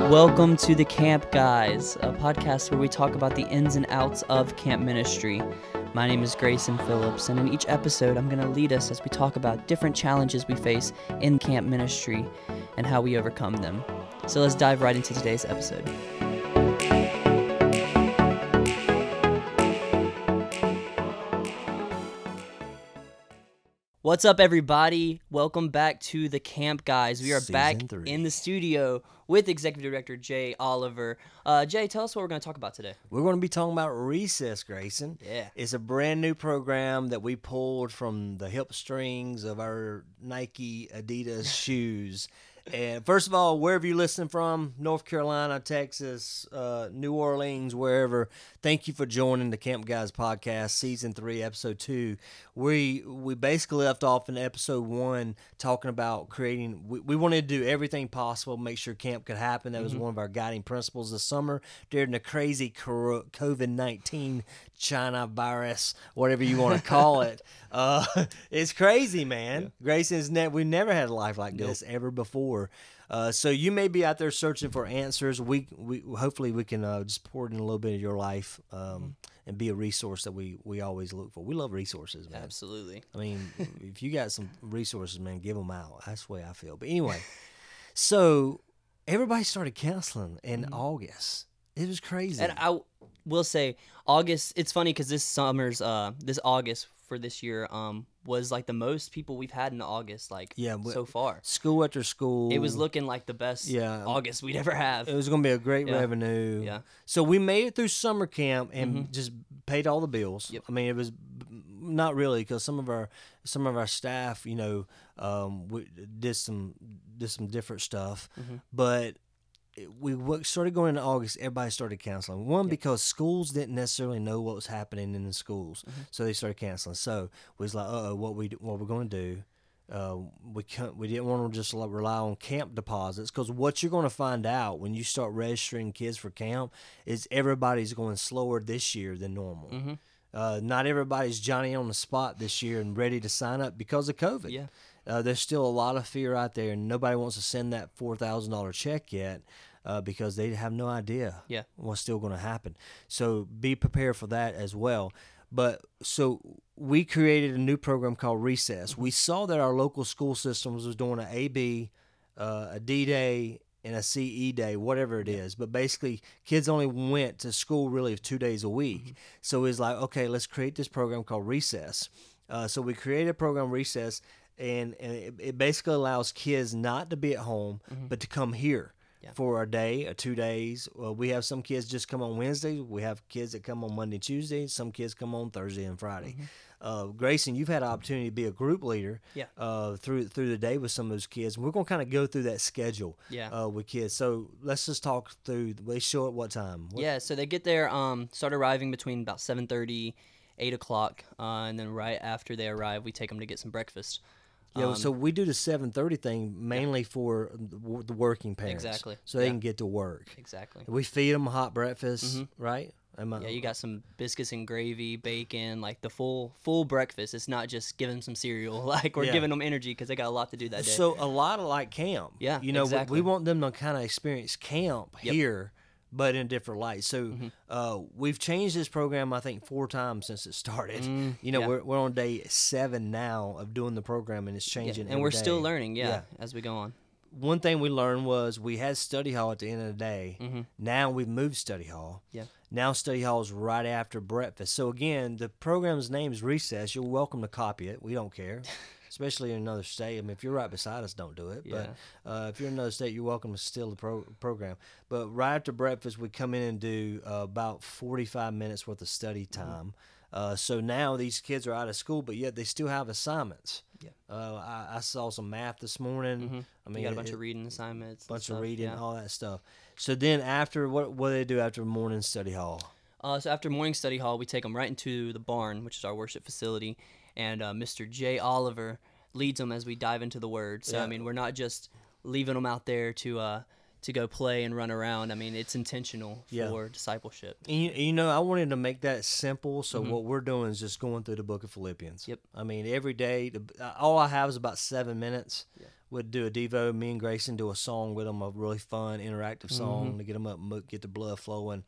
Welcome to the Camp Guys, a podcast where we talk about the ins and outs of camp ministry. My name is Grayson Phillips, and in each episode, I'm going to lead us as we talk about different challenges we face in camp ministry and how we overcome them. So let's dive right into today's episode. What's up, everybody? Welcome back to the Camp Guys. We are back in the studio with Executive Director Jay Oliver. Jay, tell us what we're going to talk about today. We're going to be talking about Recess, Grayson. Yeah. It's a brand new program that we pulled from the hip strings of our Nike Adidas shoes. And first of all, wherever you're listening from, North Carolina, Texas, New Orleans, wherever, thank you for joining the Camp Guys podcast, Season 3, Episode 2. We basically left off in Episode 1 talking about creating, we wanted to do everything possible to make sure camp could happen. That was one of our guiding principles this summer during the crazy COVID-19 China virus, whatever you want to call it. It's crazy, man. Yeah. Grayson, we've never had a life like this ever before. So you may be out there searching for answers. We hopefully we can just pour it in a little bit of your life and be a resource that we always look for. We love resources, man. Absolutely. I mean, if you got some resources, man, give them out. That's the way I feel. But anyway, so everybody started counseling in August. It was crazy. And I will say, August, it's funny because this August for this year was like the most people we've had in August, so far. School after school. It was looking like the best August we'd ever have. It was going to be a great revenue. Yeah. So we made it through summer camp and just paid all the bills. Yep. I mean, it was not really because some of our staff, we did some different stuff, but we started going into August, everybody started canceling. One, because schools didn't necessarily know what was happening in the schools, so they started canceling. So we was like, what we're going to do? We didn't want to just rely on camp deposits, because what you're going to find out when you start registering kids for camp is everybody's going slower this year than normal. Not everybody's Johnny on the spot this year and ready to sign up because of COVID. Yeah. There's still a lot of fear out there, and nobody wants to send that $4,000 check yet because they have no idea what's still going to happen. So be prepared for that as well. But so we created a new program called Recess. We saw that our local school systems was doing an AB, a D-Day, and a CE day, whatever it is. But basically, kids only went to school really 2 days a week. So it's like, okay, let's create this program called Recess. So we created a program, Recess, and it basically allows kids not to be at home, but to come here for a day or 2 days. We have some kids just come on Wednesday. We have kids that come on Monday, Tuesday. Some kids come on Thursday and Friday. Grayson, you've had an opportunity to be a group leader through the day with some of those kids. We're going to kind of go through that schedule with kids. So let's just talk through. They show at what time? So they get there, start arriving between about 7:30, 8 o'clock, and then right after they arrive, we take them to get some breakfast. So we do the 7:30 thing mainly for the working parents. Exactly. So they can get to work. Exactly. We feed them a hot breakfast, right? You got some biscuits and gravy, bacon, like the full breakfast. It's not just giving them some cereal. Like we're giving them energy because they got a lot to do that day. So a lot of like camp. Yeah, exactly. We want them to kind of experience camp here, but in different light. So we've changed this program, I think, 4 times since it started. We're on day 7 now of doing the program, and it's changing and we're day. Still learning, as we go on. One thing we learned was we had study hall at the end of the day. Now we've moved study hall. Yeah. Now study hall is right after breakfast. So again, the program's name is Recess. You're welcome to copy it. We don't care. Especially in another state. I mean, if you're right beside us, don't do it. Yeah. But if you're in another state, you're welcome to steal the program. But right after breakfast, we come in and do about 45 minutes worth of study time. So now these kids are out of school, but yet they still have assignments. Yeah. I saw some math this morning. I mean, you got a bunch of reading assignments. Of reading, all that stuff. So then after, what do they do after morning study hall? So after morning study hall, we take them right into the barn, which is our worship facility, and Mr. Jay Oliver leads them as we dive into the Word. So, I mean, we're not just leaving them out there to go play and run around. I mean, it's intentional for discipleship. And I wanted to make that simple, so what we're doing is just going through the book of Philippians. Yep. I mean, every day, all I have is about 7 minutes. Yeah. would do a Devo. Me and Grayson do a song with them, a really fun, interactive song to get them up, get the blood flowing.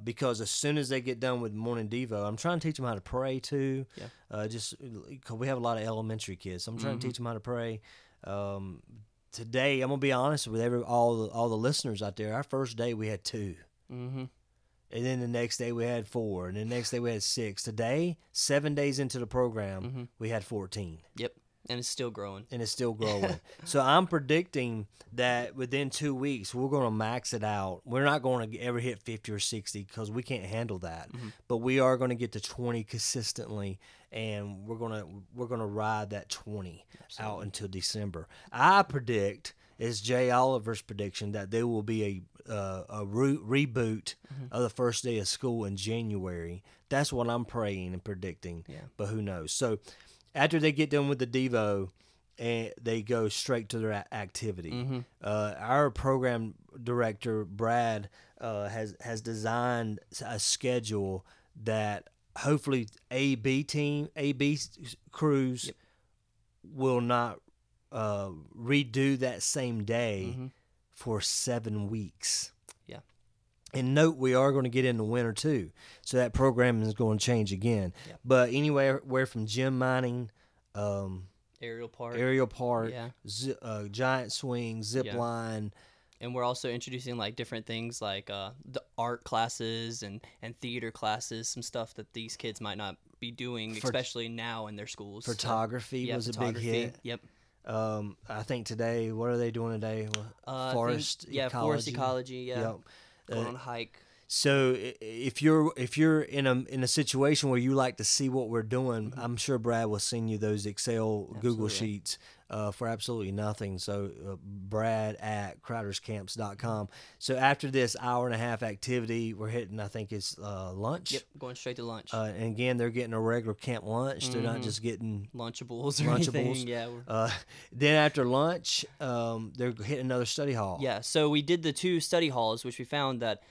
Because as soon as they get done with morning Devo, I'm trying to teach them how to pray too. Yeah. Just because we have a lot of elementary kids, so I'm trying to teach them how to pray. Today, I'm gonna be honest with all the listeners out there. Our first day we had 2. And then the next day we had 4, and the next day we had 6. Today, 7 days into the program, we had 14. Yep, and it's still growing. So I'm predicting that within 2 weeks we're going to max it out. We're not going to ever hit 50 or 60 because we can't handle that. But we are going to get to 20 consistently, and we're going to ride that 20 out until December. I predict, it's Jay Oliver's prediction, that there will be a reboot of the first day of school in January. That's what I'm praying and predicting. Yeah. But who knows? So after they get done with the Devo, and they go straight to their activity. Our program director, Brad, has designed a schedule that hopefully AB crews will not redo that same day for 7 weeks. Yeah. And note, we are going to get into winter too, so that program is going to change again. Yep. But anywhere from gym mining, aerial park, giant swing, zip line. And we're also introducing like different things like the art classes and theater classes, some stuff that these kids might not be doing, especially now in their schools. Photography was a big hit. Yep. I think today, what are they doing today? Forest ecology. Forest ecology. Yeah. Yep. Going on a hike. So if you're in a situation where you like to see what we're doing, I'm sure Brad will send you those Excel Google Sheets for absolutely nothing. So Brad at crowderscamps.com. So after this hour-and-a-half activity, we're hitting, I think it's lunch. Yep, going straight to lunch. And again, they're getting a regular camp lunch. They're not just getting Lunchables or anything. Yeah. Then after lunch, they're hitting another study hall. Yeah, so we did the 2 study halls, which we found that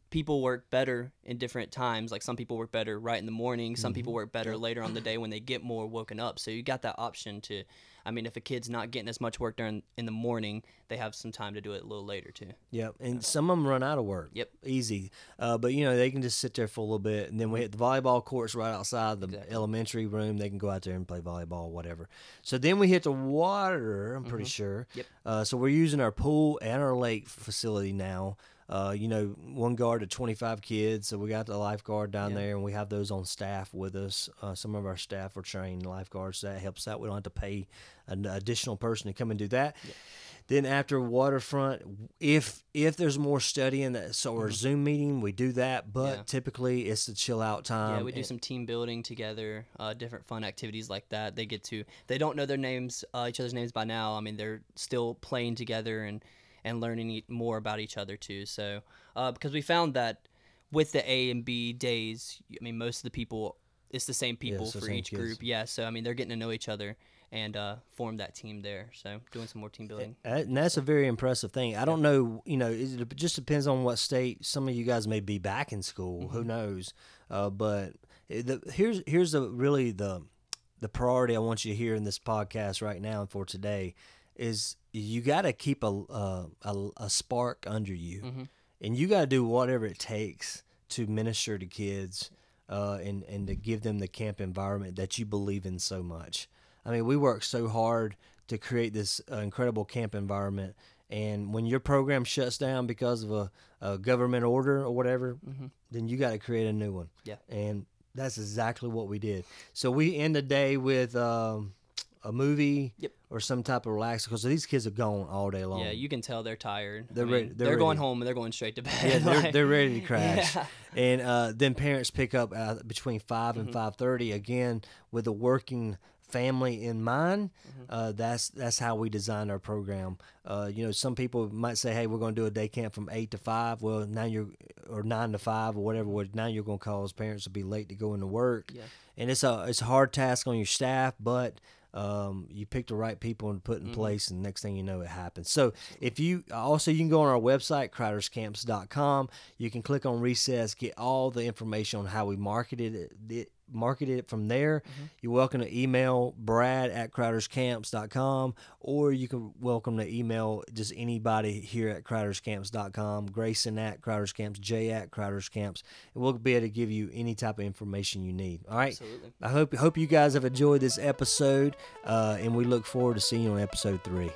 people work better in different times. Like some people work better right in the morning. Some people work better later on the day when they get more woken up. So you got that option to, I mean, if a kid's not getting as much work done in the morning, they have some time to do it a little later too. Yep, and some of them run out of work. Yep. Easy. But, they can just sit there for a little bit. And then we hit the volleyball courts right outside the elementary room. They can go out there and play volleyball, whatever. So then we hit the water, I'm pretty sure. Yep. So we're using our pool and our lake facility now. One guard to 25 kids, so we got the lifeguard down there, and we have those on staff with us. Some of our staff are trained lifeguards, so that helps out. We don't have to pay an additional person to come and do that. Yep. Then after waterfront, if there's more studying or a Zoom meeting, we do that, but typically it's the chill out time. Yeah, we do some team building together, different fun activities like that. They don't know their names, each other's names by now. I mean, they're still playing together and learning more about each other too. So because we found that with the A and B days, I mean, most of the people, it's the same people for each group. Yeah, so I mean, they're getting to know each other and form that team there. So doing some more team building. And that's a very impressive thing. I don't know, it just depends on what state. Some of you guys may be back in school. Who knows? But here's the priority I want you to hear in this podcast right now and for today is you got to keep a spark under you, and you got to do whatever it takes to minister to kids and to give them the camp environment that you believe in so much. I mean, we work so hard to create this incredible camp environment, and when your program shuts down because of a government order or whatever, then you got to create a new one. Yeah, and that's exactly what we did. So we end the day with a movie or some type of relax, because these kids are gone all day long. Yeah, you can tell they're tired. They're going home and they're going straight to bed. Yeah, they're ready to crash. Yeah. And then parents pick up between 5 and 5:30 again with a working family in mind. That's how we designed our program. Some people might say, hey, we're going to do a day camp from 8 to 5. Well, now or 9 to 5 or whatever. Now you're going to cause parents to be late to go into work. Yeah. And it's a hard task on your staff, but you pick the right people and put in place, and next thing you know, it happens. So if you can go on our website, crowderscamps.com. You can click on Recess, get all the information on how we marketed it market it from there. You're welcome to email brad@crowderscamps.com, or you can welcome to email just anybody here at crowderscamps.com, Grayson at crowderscamps, Jay at crowderscamps, and we'll be able to give you any type of information you need. All right. Absolutely. I hope you guys have enjoyed this episode, and we look forward to seeing you on episode 3.